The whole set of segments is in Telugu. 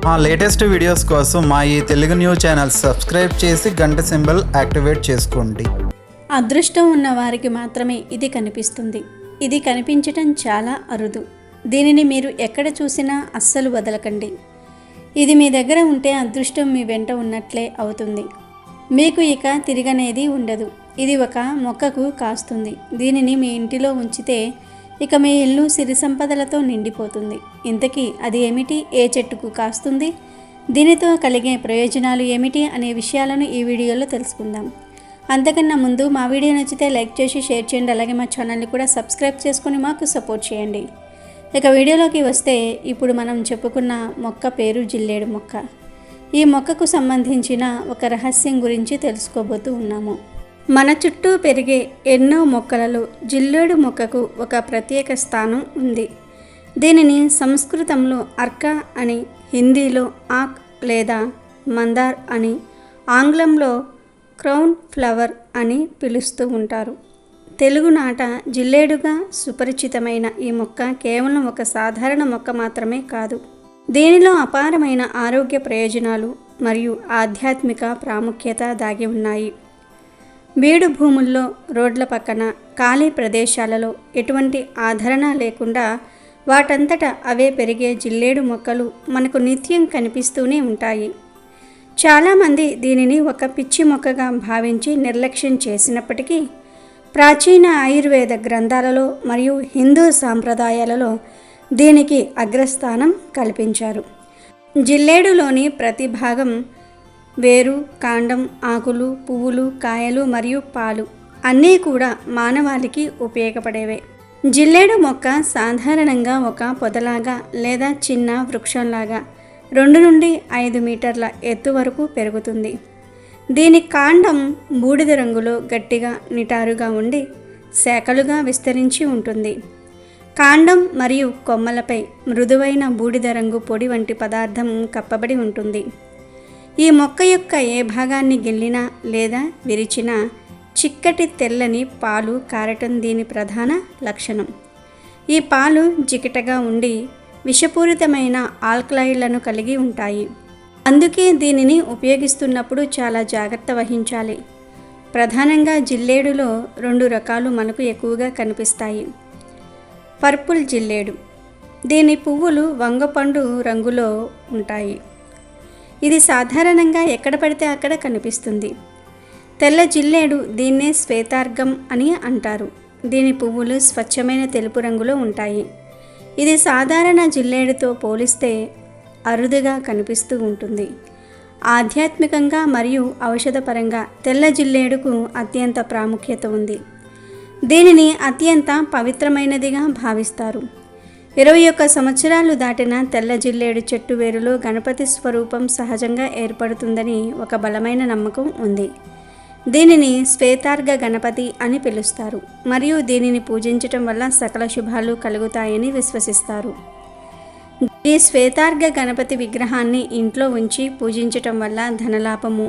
మా లేటెస్ట్ వీడియోస్ కోసం మా ఈ తెలుగు న్యూస్ ఛానల్ సబ్స్క్రైబ్ చేసి గంట సింబల్ యాక్టివేట్ చేసుకోండి. అదృష్టం ఉన్న వారికి మాత్రమే ఇది కనిపిస్తుంది. ఇది కనిపించటం చాలా అరుదు. దీనిని మీరు ఎక్కడ చూసినా అస్సలు వదలకండి. ఇది మీ దగ్గర ఉంటే అదృష్టం మీ వెంట ఉన్నట్లే అవుతుంది. మీకు ఇక తిరగనేది ఉండదు. ఇది ఒక మొక్కకు కాస్తుంది. దీనిని మీ ఇంటిలో ఉంచితే ఇక మీ ఇల్లు సిరి సంపదలతో నిండిపోతుంది. ఇంతకీ అది ఏమిటి, ఏ చెట్టుకు కాస్తుంది, దీనితో కలిగే ప్రయోజనాలు ఏమిటి అనే విషయాలను ఈ వీడియోలో తెలుసుకుందాం. అంతకన్నా ముందు మా వీడియో నచ్చితే లైక్ చేసి షేర్ చేయండి. అలాగే మా ఛానల్ని కూడా సబ్స్క్రైబ్ చేసుకొని మాకు సపోర్ట్ చేయండి. ఇక వీడియోలోకి వస్తే ఇప్పుడు మనం చెప్పుకున్న మొక్క పేరు జిల్లేడు మొక్క. ఈ మొక్కకు సంబంధించిన ఒక రహస్యం గురించి తెలుసుకోబోతూ ఉన్నాము. మన చుట్టూ పెరిగే ఎన్నో మొక్కలలో జిల్లేడు మొక్కకు ఒక ప్రత్యేక స్థానం ఉంది. దీనిని సంస్కృతంలో అర్క అని, హిందీలో ఆక్ లేదా మందార్ అని, ఆంగ్లంలో క్రౌన్ ఫ్లవర్ అని పిలుస్తూ ఉంటారు. తెలుగునాట జిల్లేడుగా సుపరిచితమైన ఈ మొక్క కేవలం ఒక సాధారణ మొక్క మాత్రమే కాదు. దీనిలో అపారమైన ఆరోగ్య ప్రయోజనాలు మరియు ఆధ్యాత్మిక ప్రాముఖ్యత దాగి ఉన్నాయి. బీడు భూముల్లో, రోడ్ల పక్కన, ఖాళీ ప్రదేశాలలో ఎటువంటి ఆదరణ లేకుండా వాటంతట అవే పెరిగే జిల్లేడు మొక్కలు మనకు నిత్యం కనిపిస్తూనే ఉంటాయి. చాలామంది దీనిని ఒక పిచ్చి మొక్కగా భావించి నిర్లక్ష్యం చేసినప్పటికీ ప్రాచీన ఆయుర్వేద గ్రంథాలలో మరియు హిందూ సాంప్రదాయాలలో దీనికి అగ్రస్థానం కల్పించారు. జిల్లేడులోని ప్రతి భాగం వేరు, కాండం, ఆకులు, పువ్వులు, కాయలు మరియు పాలు అన్నీ కూడా మానవాళికి ఉపయోగపడేవే. జిల్లేడు మొక్క సాధారణంగా ఒక పొదలాగా లేదా చిన్న వృక్షంలాగా 2 నుండి 5 మీటర్ల ఎత్తు వరకు పెరుగుతుంది. దీని కాండం బూడిద రంగులో గట్టిగా నిటారుగా ఉండి శాఖలుగా విస్తరించి ఉంటుంది. కాండం మరియు కొమ్మలపై మృదువైన బూడిద రంగు పొడి వంటి పదార్థం కప్పబడి ఉంటుంది. ఈ మొక్క యొక్క ఏ భాగాన్ని గిల్లినా లేదా విరిచినా చిక్కటి తెల్లని పాలు కారటం దీని ప్రధాన లక్షణం. ఈ పాలు జికిటగా ఉండి విషపూరితమైన ఆల్కలాయిడ్లను కలిగి ఉంటాయి. అందుకే దీనిని ఉపయోగిస్తున్నప్పుడు చాలా జాగ్రత్త వహించాలి. ప్రధానంగా జిల్లేడులో 2 రకాలు మనకు ఎక్కువగా కనిపిస్తాయి. పర్పుల్ జిల్లేడు. దీని పువ్వులు వంగపండు రంగులో ఉంటాయి. ఇది సాధారణంగా ఎక్కడ పడితే అక్కడ కనిపిస్తుంది. తెల్ల జిల్లేడు, దీన్నే శ్వేతార్గం అని అంటారు. దీని పువ్వులు స్వచ్ఛమైన తెలుపు రంగులో ఉంటాయి. ఇది సాధారణ జిల్లేడుతో పోలిస్తే అరుదుగా కనిపిస్తూ ఉంటుంది. ఆధ్యాత్మికంగా మరియు ఔషధపరంగా తెల్ల జిల్లేడుకు అత్యంత ప్రాముఖ్యత ఉంది. దీనిని అత్యంత పవిత్రమైనదిగా భావిస్తారు. 21 సంవత్సరాలు దాటిన తెల్ల జిల్లేడు చెట్టు వేరులో గణపతి స్వరూపం సహజంగా ఏర్పడుతుందని ఒక బలమైన నమ్మకం ఉంది. దీనిని శ్వేతార్గ గణపతి అని పిలుస్తారు మరియు దీనిని పూజించటం వల్ల సకల శుభాలు కలుగుతాయని విశ్వసిస్తారు. ఈ శ్వేతార్గ గణపతి విగ్రహాన్ని ఇంట్లో ఉంచి పూజించటం వల్ల ధనలాభము,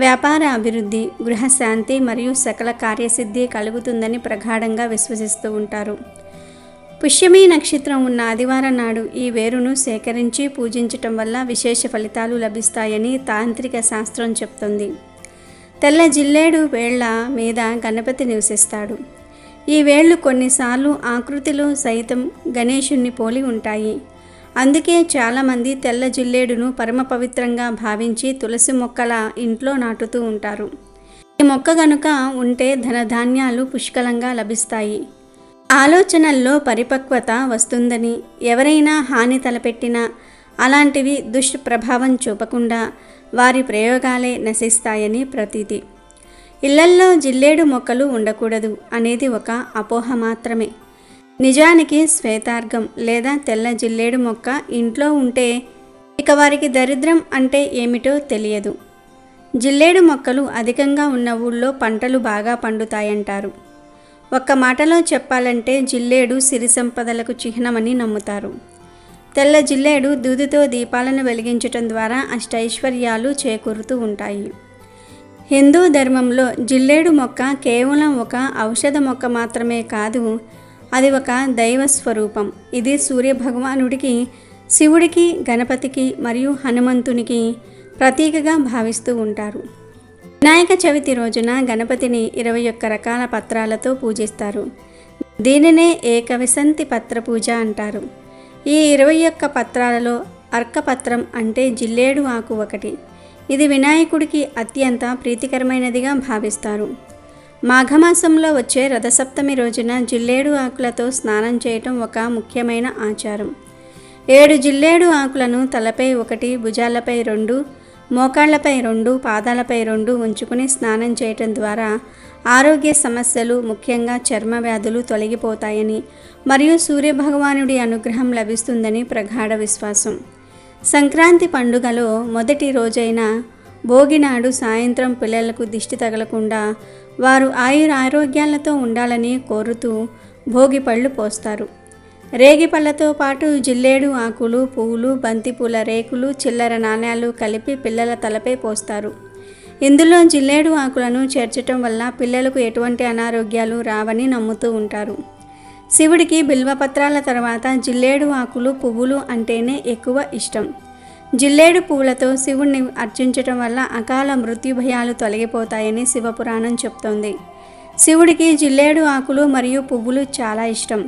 వ్యాపార అభివృద్ధి, గృహశాంతి మరియు సకల కార్యసిద్ధి కలుగుతుందని ప్రగాఢంగా విశ్వసిస్తూ ఉంటారు. పుష్యమి నక్షత్రం ఉన్న ఆదివారం నాడు ఈ వేరును సేకరించి పూజించటం వల్ల విశేష ఫలితాలు లభిస్తాయని తాంత్రిక శాస్త్రం చెప్తుంది. తెల్ల జిల్లేడు వేళ్ల మీద గణపతి నివసిస్తాడు. ఈ వేళ్లు కొన్నిసార్లు ఆకృతిలో సైతం గణేశుణ్ణి పోలి ఉంటాయి. అందుకే చాలామంది తెల్ల జిల్లేడును పరమ పవిత్రంగా భావించి తులసి మొక్కల ఇంట్లో నాటుతూ ఉంటారు. ఈ మొక్క గనుక ఉంటే ధనధాన్యాలు పుష్కలంగా లభిస్తాయి. ఆలోచనల్లో పరిపక్వత వస్తుందని, ఎవరైనా హాని తలపెట్టినా అలాంటివి దుష్ప్రభావం చూపకుండా వారి ప్రయోగాలే నశిస్తాయని ప్రతీతి. ఇళ్లల్లో జిల్లేడు మొక్కలు ఉండకూడదు అనేది ఒక అపోహ మాత్రమే. నిజానికి శ్వేతార్గం లేదా తెల్ల జిల్లేడు మొక్క ఇంట్లో ఉంటే ఇక వారికి దరిద్రం అంటే ఏమిటో తెలియదు. జిల్లేడు మొక్కలు అధికంగా ఉన్న ఊళ్ళో పంటలు బాగా పండుతాయంటారు. ఒక్క మాటలో చెప్పాలంటే జిల్లేడు సిరి సంపదలకు చిహ్నమని నమ్ముతారు. తెల్ల జిల్లేడు దూదితో దీపాలను వెలిగించటం ద్వారా అష్టైశ్వర్యాలు చేకూరుతూ ఉంటాయి. హిందూ ధర్మంలో జిల్లేడు మొక్క కేవలం ఒక ఔషధ మొక్క మాత్రమే కాదు, అది ఒక దైవ స్వరూపం. ఇది సూర్యభగవానుడికి శివుడికి, గణపతికి మరియు హనుమంతునికి ప్రతీకగా భావిస్తూ ఉంటారు. వినాయక చవితి రోజున గణపతిని 21 రకాల పత్రాలతో పూజిస్తారు. దీనినే ఏకవిశంతి పత్ర పూజ అంటారు. ఈ 21 పత్రాలలో అర్కపత్రం అంటే జిల్లేడు ఆకు ఒకటి. ఇది వినాయకుడికి అత్యంత ప్రీతికరమైనదిగా భావిస్తారు. మాఘమాసంలో వచ్చే రథసప్తమి రోజున జిల్లేడు ఆకులతో స్నానం చేయటం ఒక ముఖ్యమైన ఆచారం. 7 జిల్లేడు ఆకులను తలపై 1, భుజాలపై 2, మోకాళ్లపై 2, పాదాలపై 2 ఉంచుకుని స్నానం చేయటం ద్వారా ఆరోగ్య సమస్యలు, ముఖ్యంగా చర్మ వ్యాధులు తొలగిపోతాయని మరియు సూర్యభగవానుడి అనుగ్రహం లభిస్తుందని ప్రగాఢ విశ్వాసం. సంక్రాంతి పండుగలో మొదటి రోజైన భోగి నాడు సాయంత్రం పిల్లలకు దిష్టి తగలకుండా వారు ఆరోగ్యాలతో ఉండాలని కోరుతూ భోగి పళ్ళు పోస్తారు. రేగి పళ్ళతో పాటు జిల్లేడు ఆకులు, పువ్వులు, బంతిపూల రేకులు, చిల్లర నాణ్యాలు కలిపి పిల్లల తలపై పోస్తారు. ఇందులో జిల్లేడు ఆకులను చేర్చటం వల్ల పిల్లలకు ఎటువంటి అనారోగ్యాలు రావని నమ్ముతూ ఉంటారు. శివుడికి బిల్వపత్రాల తర్వాత జిల్లేడు ఆకులు, పువ్వులు అంటేనే ఎక్కువ ఇష్టం. జిల్లేడు పువ్వులతో శివుణ్ణి అర్చించటం వల్ల అకాల మృత్యు భయాలు తొలగిపోతాయని శివపురాణం చెప్తోంది. శివుడికి జిల్లేడు ఆకులు మరియు పువ్వులు చాలా ఇష్టం.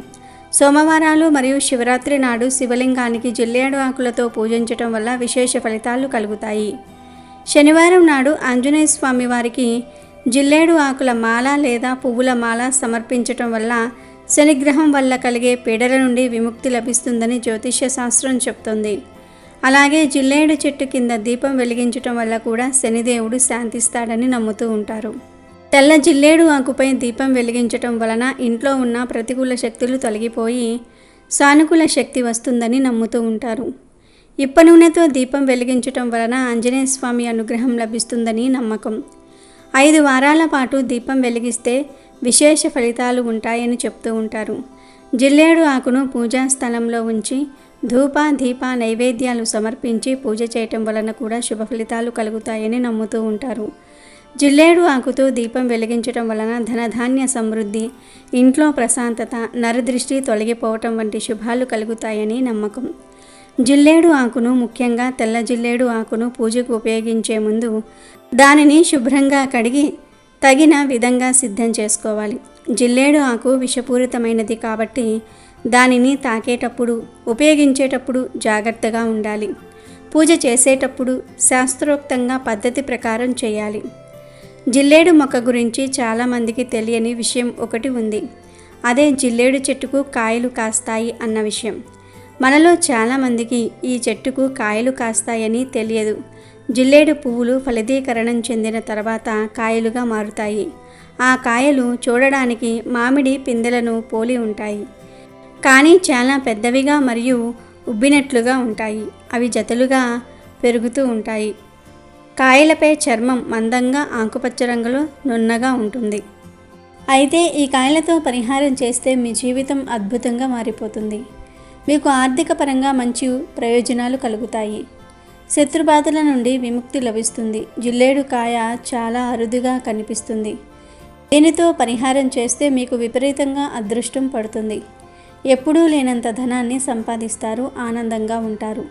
సోమవారాలు మరియు శివరాత్రి నాడు శివలింగానికి జిల్లేడు ఆకులతో పూజించటం వల్ల విశేష ఫలితాలు కలుగుతాయి. శనివారం నాడు ఆంజనేయ స్వామి వారికి జిల్లేడు ఆకుల మాల లేదా పువ్వుల మాల సమర్పించటం వల్ల శనిగ్రహం వల్ల కలిగే పీడల నుండి విముక్తి లభిస్తుందని జ్యోతిష్య శాస్త్రం చెప్తోంది. అలాగే జిల్లేడు చెట్టు కింద దీపం వెలిగించటం వల్ల కూడా శనిదేవుడు శాంతిస్తాడని నమ్ముతూ ఉంటారు. తెల్ల జిల్లేడు ఆకుపై దీపం వెలిగించటం వలన ఇంట్లో ఉన్న ప్రతికూల శక్తులు తొలగిపోయి సానుకూల శక్తి వస్తుందని నమ్ముతూ ఉంటారు. ఇప్ప నూనెతో దీపం వెలిగించటం వలన ఆంజనేయ స్వామి అనుగ్రహం లభిస్తుందని నమ్మకం. 5 వారాల పాటు దీపం వెలిగిస్తే విశేష ఫలితాలు ఉంటాయని చెప్తూ ఉంటారు. జిల్లేడు ఆకును పూజా స్థలంలో ఉంచి ధూప, దీప నైవేద్యాలు సమర్పించి పూజ చేయటం వలన కూడా శుభ ఫలితాలు కలుగుతాయని నమ్ముతూ ఉంటారు. జిల్లేడు ఆకుతో దీపం వెలిగించటం వలన ధనధాన్య సమృద్ధి, ఇంట్లో ప్రశాంతత, నరదృష్టి తొలగిపోవటం వంటి శుభాలు కలుగుతాయని నమ్మకం. జిల్లేడు ఆకును, ముఖ్యంగా తెల్ల జిల్లేడు ఆకును పూజకు ఉపయోగించే ముందు దానిని శుభ్రంగా కడిగి తగిన విధంగా సిద్ధం చేసుకోవాలి. జిల్లేడు ఆకు విషపూరితమైనది కాబట్టి దానిని తాకేటప్పుడు, ఉపయోగించేటప్పుడు జాగ్రత్తగా ఉండాలి. పూజ చేసేటప్పుడు శాస్త్రోక్తంగా పద్ధతి ప్రకారం చేయాలి. జిల్లేడు మొక్క గురించి చాలామందికి తెలియని విషయం ఒకటి ఉంది. అదే జిల్లేడు చెట్టుకు కాయలు కాస్తాయి అన్న విషయం. మనలో చాలామందికి ఈ చెట్టుకు కాయలు కాస్తాయని తెలియదు. జిల్లేడు పువ్వులు ఫలదీకరణం చెందిన తర్వాత కాయలుగా మారుతాయి. ఆ కాయలు చూడడానికి మామిడి పిందెలను పోలి ఉంటాయి, కానీ చాలా పెద్దవిగా మరియు ఉబ్బినట్లుగా ఉంటాయి. అవి జతలుగా పెరుగుతూ ఉంటాయి. కాయలపై చర్మం మందంగా ఆకుపచ్చ రంగులో నున్నగా ఉంటుంది. అయితే ఈ కాయలతో పరిహారం చేస్తే మీ జీవితం అద్భుతంగా మారిపోతుంది. మీకు ఆర్థిక పరంగా మంచి ప్రయోజనాలు కలుగుతాయి. శత్రుబాధల నుండి విముక్తి లభిస్తుంది. జిల్లేడు కాయ చాలా అరుదుగా కనిపిస్తుంది. దీనితో పరిహారం చేస్తే మీకు విపరీతంగా అదృష్టం పడుతుంది. ఎప్పుడూ లేనంత ధనాన్ని సంపాదిస్తారు, ఆనందంగా ఉంటారు.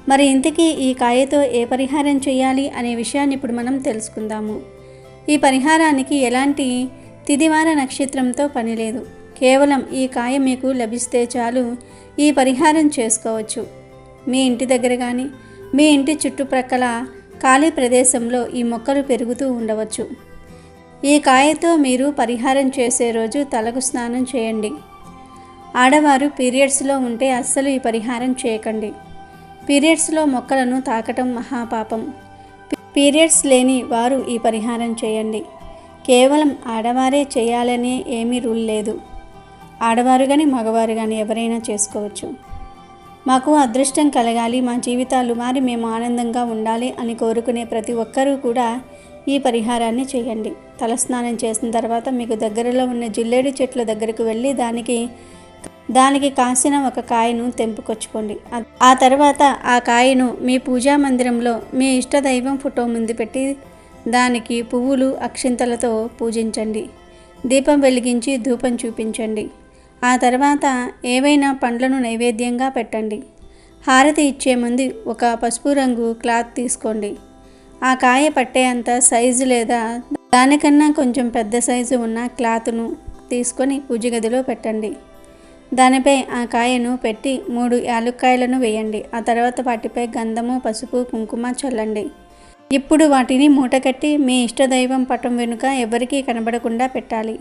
మరి ఇంతకీ ఈ కాయతో ఏ పరిహారం చేయాలి అనే విషయాన్ని ఇప్పుడు మనం తెలుసుకుందాము. ఈ పరిహారానికి ఎలాంటి తిదివార నక్షత్రంతో పని లేదు. కేవలం ఈ కాయ మీకు లభిస్తే చాలు ఈ పరిహారం చేసుకోవచ్చు. మీ ఇంటి దగ్గర కానీ మీ ఇంటి చుట్టుప్రక్కల ఖాళీ ప్రదేశంలో ఈ మొక్కలు పెరుగుతూ ఉండవచ్చు. ఈ కాయతో మీరు పరిహారం చేసే రోజు తలకు స్నానం చేయండి. ఆడవారు పీరియడ్స్లో ఉంటే అస్సలు ఈ పరిహారం చేయకండి. పీరియడ్స్లో మొక్కలను తాకటం మహాపాపం. పీరియడ్స్ లేని వారు ఈ పరిహారం చేయండి. కేవలం ఆడవారే చేయాలనే ఏమీ రూల్ లేదు. ఆడవారు కానీ మగవారు కానీ ఎవరైనా చేసుకోవచ్చు. మాకు అదృష్టం కలగాలి, మా జీవితాలు మారి మేము ఆనందంగా ఉండాలి అని కోరుకునే ప్రతి ఒక్కరూ కూడా ఈ పరిహారాన్ని చేయండి. తలస్నానం చేసిన తర్వాత మీకు దగ్గరలో ఉన్న జిల్లేడు చెట్ల దగ్గరకు వెళ్ళి దానికి కాసిన ఒక కాయను తెంపుకొచ్చుకోండి. ఆ తర్వాత ఆ కాయను మీ పూజా మందిరంలో మీ ఇష్టదైవం ఫోటో ముందు పెట్టి దానికి పువ్వులు, అక్షింతలతో పూజించండి. దీపం వెలిగించి ధూపం చూపించండి. ఆ తర్వాత ఏవైనా పండ్లను నైవేద్యంగా పెట్టండి. హారతి ఇచ్చే ముందు ఒక పసుపు రంగు క్లాత్ తీసుకోండి. ఆ కాయ పట్టే అంత సైజు లేదా దానికన్నా కొంచెం పెద్ద సైజు ఉన్న క్లాత్ను తీసుకొని పూజ గదిలో పెట్టండి. దానిపై ఆ కాయను పెట్టి 3 యాలుక్కాయలను వేయండి. ఆ తర్వాత వాటిపై గంధము, పసుపు, కుంకుమ చల్లండి. ఇప్పుడు వాటిని మూటకట్టి మీ ఇష్టదైవం పటం వెనుక ఎవరికీ కనబడకుండా పెట్టాలి.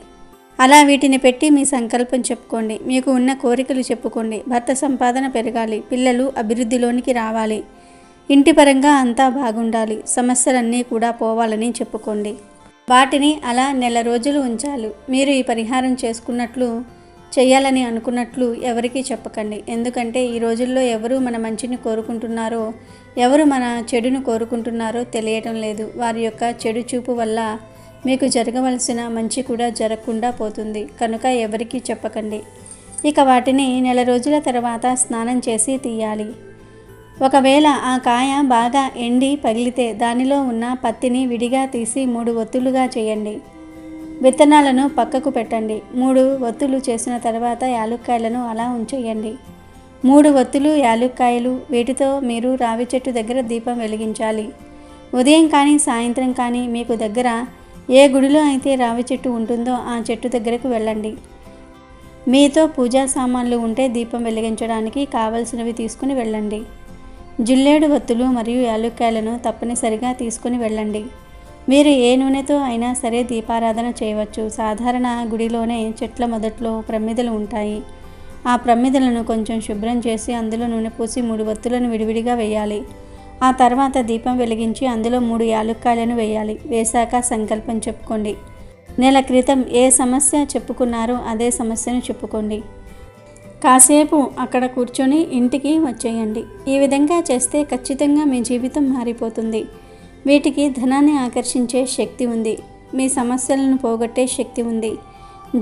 అలా వీటిని పెట్టి మీ సంకల్పం చెప్పుకోండి. మీకు ఉన్న కోరికలు చెప్పుకోండి. భర్త సంపాదన పెరగాలి, పిల్లలు అభివృద్ధిలోనికి రావాలి, ఇంటి పరంగా అంతా బాగుండాలి, సమస్యలన్నీ కూడా పోవాలని చెప్పుకోండి. వాటిని అలా నెల రోజులు ఉంచాలి. మీరు ఈ పరిహారం చేసుకున్నట్లు చేయాలని అనుకున్నట్లు ఎవరికీ చెప్పకండి. ఎందుకంటే ఈ రోజుల్లో ఎవరు మన మంచిని కోరుకుంటున్నారో, ఎవరు మన చెడును కోరుకుంటున్నారో తెలియటం లేదు. వారి యొక్క చెడు చూపు వల్ల మీకు జరగవలసిన మంచి కూడా జరగకుండా పోతుంది. కనుక ఎవరికీ చెప్పకండి. ఇక వాటిని నెల రోజుల తర్వాత స్నానం చేసి తీయాలి. ఒకవేళ ఆ కాయ బాగా ఎండి పగిలితే దానిలో ఉన్న పత్తిని విడిగా తీసి 3 ఒత్తులుగా చేయండి. విత్తనాలను పక్కకు పెట్టండి. 3 ఒత్తులు చేసిన తర్వాత యాలుక్కాయలను అలా ఉంచేయండి. 3 ఒత్తులు యాలుక్కాయలు, వీటితో మీరు రావి చెట్టు దగ్గర దీపం వెలిగించాలి. ఉదయం కానీ సాయంత్రం కానీ మీకు దగ్గర ఏ గుడిలో అయితే రావి చెట్టు ఉంటుందో ఆ చెట్టు దగ్గరకు వెళ్ళండి. మీతో పూజా సామాన్లు ఉంటే దీపం వెలిగించడానికి కావలసినవి తీసుకుని వెళ్ళండి. జిల్లేడు ఒత్తులు మరియు యాలుక్కాయలను తప్పనిసరిగా తీసుకుని వెళ్ళండి. మీరు ఏ నూనెతో అయినా సరే దీపారాధన చేయవచ్చు. సాధారణ గుడిలోనే చెట్ల మొదట్లో ప్రమిదలు ఉంటాయి. ఆ ప్రమిదలను కొంచెం శుభ్రం చేసి అందులో నూనె పూసి 3 ఒత్తులను విడివిడిగా వేయాలి. ఆ తర్వాత దీపం వెలిగించి అందులో 3 యాలుక్కాయలను వేయాలి. వేశాక సంకల్పం చెప్పుకోండి. నెల క్రితం ఏ సమస్య చెప్పుకున్నారో అదే సమస్యను చెప్పుకోండి. కాసేపు అక్కడ కూర్చొని ఇంటికి వచ్చేయండి. ఈ విధంగా చేస్తే ఖచ్చితంగా మీ జీవితం మారిపోతుంది. వీటికి ధనాన్ని ఆకర్షించే శక్తి ఉంది. మీ సమస్యలను పోగొట్టే శక్తి ఉంది.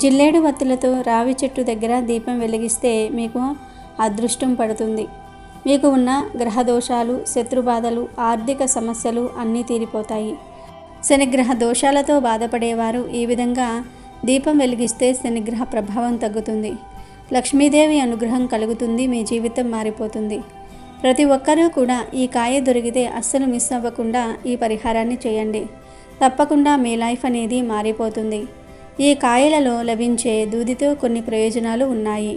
జిల్లేడు వత్తులతో రావి చెట్టు దగ్గర దీపం వెలిగిస్తే మీకు అదృష్టం పడుతుంది. మీకు ఉన్న గ్రహ దోషాలు, శత్రుబాధలు, ఆర్థిక సమస్యలు అన్నీ తీరిపోతాయి. శనిగ్రహ దోషాలతో బాధపడేవారు ఈ విధంగా దీపం వెలిగిస్తే శనిగ్రహ ప్రభావం తగ్గుతుంది. లక్ష్మీదేవి అనుగ్రహం కలుగుతుంది. మీ జీవితం మారిపోతుంది. ప్రతి ఒక్కరూ కూడా ఈ కాయ దొరికితే అస్సలు మిస్ అవ్వకుండా ఈ పరిహారాన్ని చేయండి. తప్పకుండా మీ లైఫ్ అనేది మారిపోతుంది. ఈ కాయలలో లభించే దూదితో కొన్ని ప్రయోజనాలు ఉన్నాయి.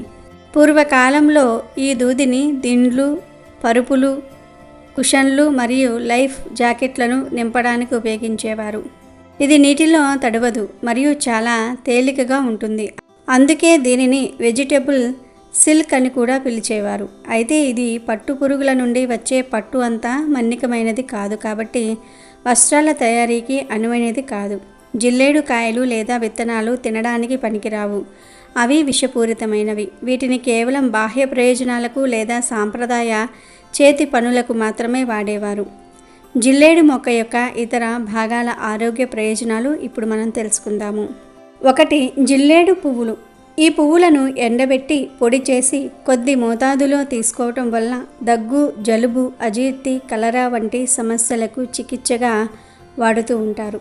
పూర్వకాలంలో ఈ దూదిని దిండ్లు, పరుపులు, కుషన్లు మరియు లైఫ్ జాకెట్లను నింపడానికి ఉపయోగించేవారు. ఇది నీటిలో తడవదు మరియు చాలా తేలికగా ఉంటుంది. అందుకే దీనిని వెజిటబుల్ సిల్క్ అని కూడా పిలిచేవారు. అయితే ఇది పట్టు పురుగుల నుండి వచ్చే పట్టు అంతా మన్నికమైనది కాదు, కాబట్టి వస్త్రాల తయారీకి అనువైనది కాదు. జిల్లేడు కాయలు లేదా విత్తనాలు తినడానికి పనికిరావు. అవి విషపూరితమైనవి. వీటిని కేవలం బాహ్య ప్రయోజనాలకు లేదా సాంప్రదాయ చేతి పనులకు మాత్రమే వాడేవారు. జిల్లేడు మొక్క యొక్క ఇతర భాగాల ఆరోగ్య ప్రయోజనాలు ఇప్పుడు మనం తెలుసుకుందాము. 1. జిల్లేడు పువ్వులు. ఈ పువ్వులను ఎండబెట్టి పొడి చేసి కొద్ది మోతాదులో తీసుకోవటం వల్ల దగ్గు, జలుబు, అజీర్తి, కలరా వంటి సమస్యలకు చికిత్సగా వాడుతూ ఉంటారు.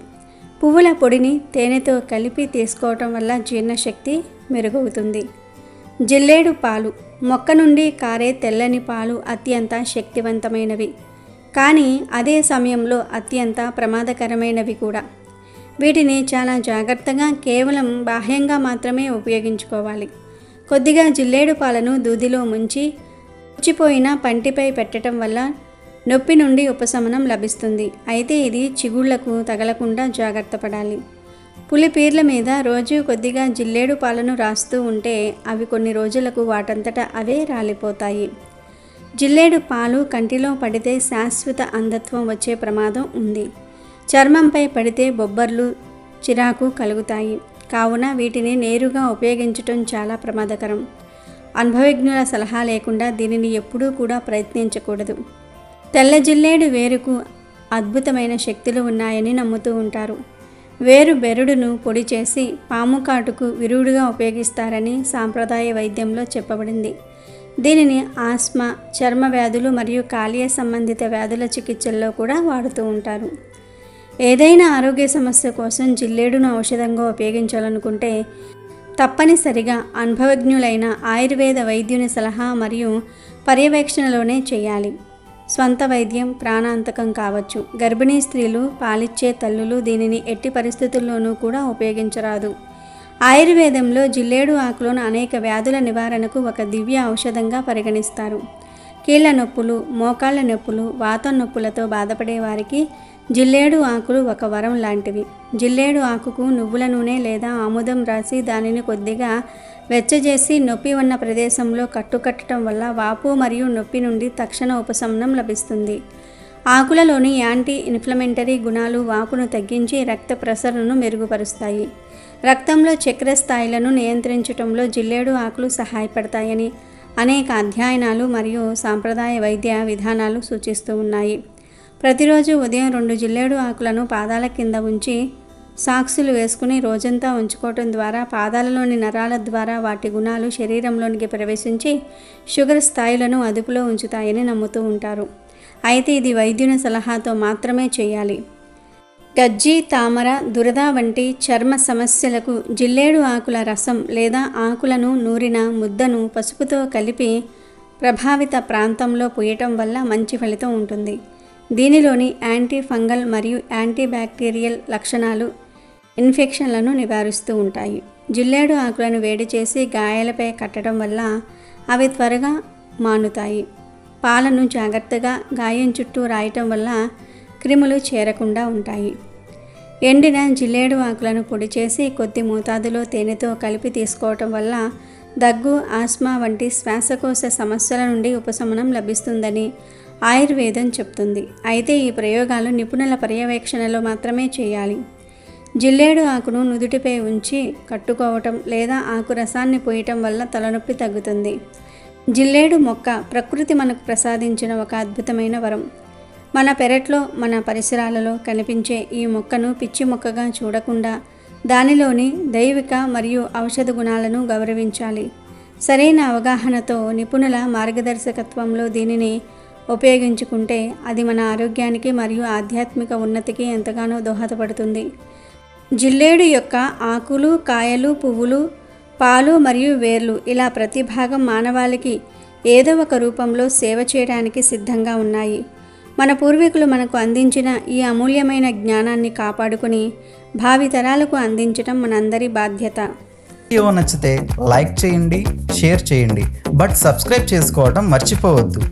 పువ్వుల పొడిని తేనెతో కలిపి తీసుకోవటం వల్ల జీర్ణశక్తి మెరుగవుతుంది. జిల్లేడు పాలు. మొక్క నుండి కారే తెల్లని పాలు అత్యంత శక్తివంతమైనవి, కానీ అదే సమయంలో అత్యంత ప్రమాదకరమైనవి కూడా. వీటిని చాలా జాగ్రత్తగా కేవలం బాహ్యంగా మాత్రమే ఉపయోగించుకోవాలి. కొద్దిగా జిల్లేడు పాలను దూదిలో ముంచి పుచ్చిపోయిన పంటిపై పెట్టడం వల్ల నొప్పి నుండి ఉపశమనం లభిస్తుంది. అయితే ఇది చిగుళ్లకు తగలకుండా జాగ్రత్త పడాలి. పులిపీర్ల మీద రోజు కొద్దిగా జిల్లేడు పాలను రాస్తూ ఉంటే అవి కొన్ని రోజులకు వాటంతట అవే రాలిపోతాయి. జిల్లేడు పాలు కంటిలో పడితే శాశ్వత అంధత్వం వచ్చే ప్రమాదం ఉంది. చర్మంపై పడితే బొబ్బర్లు, చిరాకు కలుగుతాయి. కావున వీటిని నేరుగా ఉపయోగించటం చాలా ప్రమాదకరం. అనుభవజ్ఞుల సలహా లేకుండా దీనిని ఎప్పుడూ కూడా ప్రయత్నించకూడదు. తెల్ల జిల్లేడు వేరుకు అద్భుతమైన శక్తులు ఉన్నాయని నమ్ముతూ ఉంటారు. వేరు బెరడును పొడి చేసి పాము కాటుకు విరుగుడుగా ఉపయోగిస్తారని సాంప్రదాయ వైద్యంలో చెప్పబడింది. దీనిని ఆస్మా, చర్మ వ్యాధులు మరియు కాలేయ సంబంధిత వ్యాధుల చికిత్సల్లో కూడా వాడుతూ ఉంటారు. ఏదైనా ఆరోగ్య సమస్య కోసం జిల్లేడును ఔషధంగా ఉపయోగించాలనుకుంటే తప్పనిసరిగా అనుభవజ్ఞులైన ఆయుర్వేద వైద్యుని సలహా మరియు పర్యవేక్షణలోనే చేయాలి. స్వంత వైద్యం ప్రాణాంతకం కావచ్చు. గర్భిణీ స్త్రీలు, పాలిచ్చే తల్లులు దీనిని ఎట్టి పరిస్థితుల్లోనూ కూడా ఉపయోగించరాదు. ఆయుర్వేదంలో జిల్లేడు ఆకులను అనేక వ్యాధుల నివారణకు ఒక దివ్య ఔషధంగా పరిగణిస్తారు. కీళ్ళ నొప్పులు, మోకాళ్ళ నొప్పులు, వాతం నొప్పులతో బాధపడే వారికి జిల్లేడు ఆకులు ఒక వరం లాంటివి. జిల్లేడు ఆకుకు నువ్వుల నూనె లేదా ఆముదం రాసి దానిని కొద్దిగా వెచ్చజేసి నొప్పి ఉన్న ప్రదేశంలో కట్టుకట్టడం వల్ల వాపు మరియు నొప్పి నుండి తక్షణ ఉపశమనం లభిస్తుంది. ఆకులలోని యాంటీ ఇన్ఫ్లమెంటరీ గుణాలు వాపును తగ్గించి రక్త ప్రసరణను మెరుగుపరుస్తాయి. రక్తంలో చక్కెర స్థాయిలను నియంత్రించడంలో జిల్లేడు ఆకులు సహాయపడతాయని అనేక అధ్యయనాలు మరియు సాంప్రదాయ వైద్య విధానాలు సూచిస్తూ ఉన్నాయి. ప్రతిరోజు ఉదయం 2 జిల్లేడు ఆకులను పాదాల కింద ఉంచి సాక్సులు వేసుకుని రోజంతా ఉంచుకోవటం ద్వారా పాదాలలోని నరాల ద్వారా వాటి గుణాలు శరీరంలోనికి ప్రవేశించి షుగర్ స్థాయిలను అదుపులో ఉంచుతాయని నమ్ముతూ ఉంటారు. అయితే ఇది వైద్యుని సలహాతో మాత్రమే చేయాలి. గజ్జి, తామర, దురద వంటి చర్మ సమస్యలకు జిల్లేడు ఆకుల రసం లేదా ఆకులను నూరిన ముద్దను పసుపుతో కలిపి ప్రభావిత ప్రాంతంలో పూయటం వల్ల మంచి ఫలితం ఉంటుంది. దీనిలోని యాంటీ ఫంగల్ మరియు యాంటీ బ్యాక్టీరియల్ లక్షణాలు ఇన్ఫెక్షన్లను నివారిస్తూ ఉంటాయి. జిల్లేడు ఆకులను వేడి చేసి గాయాలపై కట్టడం వల్ల అవి త్వరగా మానుతాయి. పాలను జాగ్రత్తగా గాయం చుట్టూ రాయటం వల్ల క్రిములు చేరకుండా ఉంటాయి. ఎండిన జిల్లేడు ఆకులను పొడి చేసి కొద్ది మోతాదులో తేనెతో కలిపి తీసుకోవటం వల్ల దగ్గు, ఆస్మా వంటి శ్వాసకోశ సమస్యల నుండి ఉపశమనం లభిస్తుందని ఆయుర్వేదం చెప్తుంది. అయితే ఈ ప్రయోగాలు నిపుణుల పర్యవేక్షణలో మాత్రమే చేయాలి. జిల్లేడు ఆకును నుదుటిపై ఉంచి కట్టుకోవటం లేదా ఆకు రసాన్ని పోయటం వల్ల తలనొప్పి తగ్గుతుంది. జిల్లేడు మొక్క ప్రకృతి మనకు ప్రసాదించిన ఒక అద్భుతమైన వరం. మన పెరట్లో, మన పరిసరాలలో కనిపించే ఈ మొక్కను పిచ్చి మొక్కగా చూడకుండా దానిలోని దైవిక మరియు ఔషధ గుణాలను గౌరవించాలి. సరైన అవగాహనతో నిపుణుల మార్గదర్శకత్వంలో దీనిని ఉపయోగించుకుంటే అది మన ఆరోగ్యానికి మరియు ఆధ్యాత్మిక ఉన్నతికి ఎంతగానో దోహదపడుతుంది. జిల్లేడు యొక్క ఆకులు, కాయలు, పువ్వులు, పాలు మరియు వేర్లు ఇలా ప్రతి భాగం మానవాళికి ఏదో ఒక రూపంలో సేవ చేయడానికి సిద్ధంగా ఉన్నాయి. మన పూర్వీకులు మనకు అందించిన ఈ అమూల్యమైన జ్ఞానాన్ని కాపాడుకుని భావితరాలకు అందించడం మనందరి బాధ్యత. వీడియో నచ్చితే లైక్ చేయండి, షేర్ చేయండి, బట్ సబ్స్క్రైబ్ చేసుకోవడం మర్చిపోవద్దు.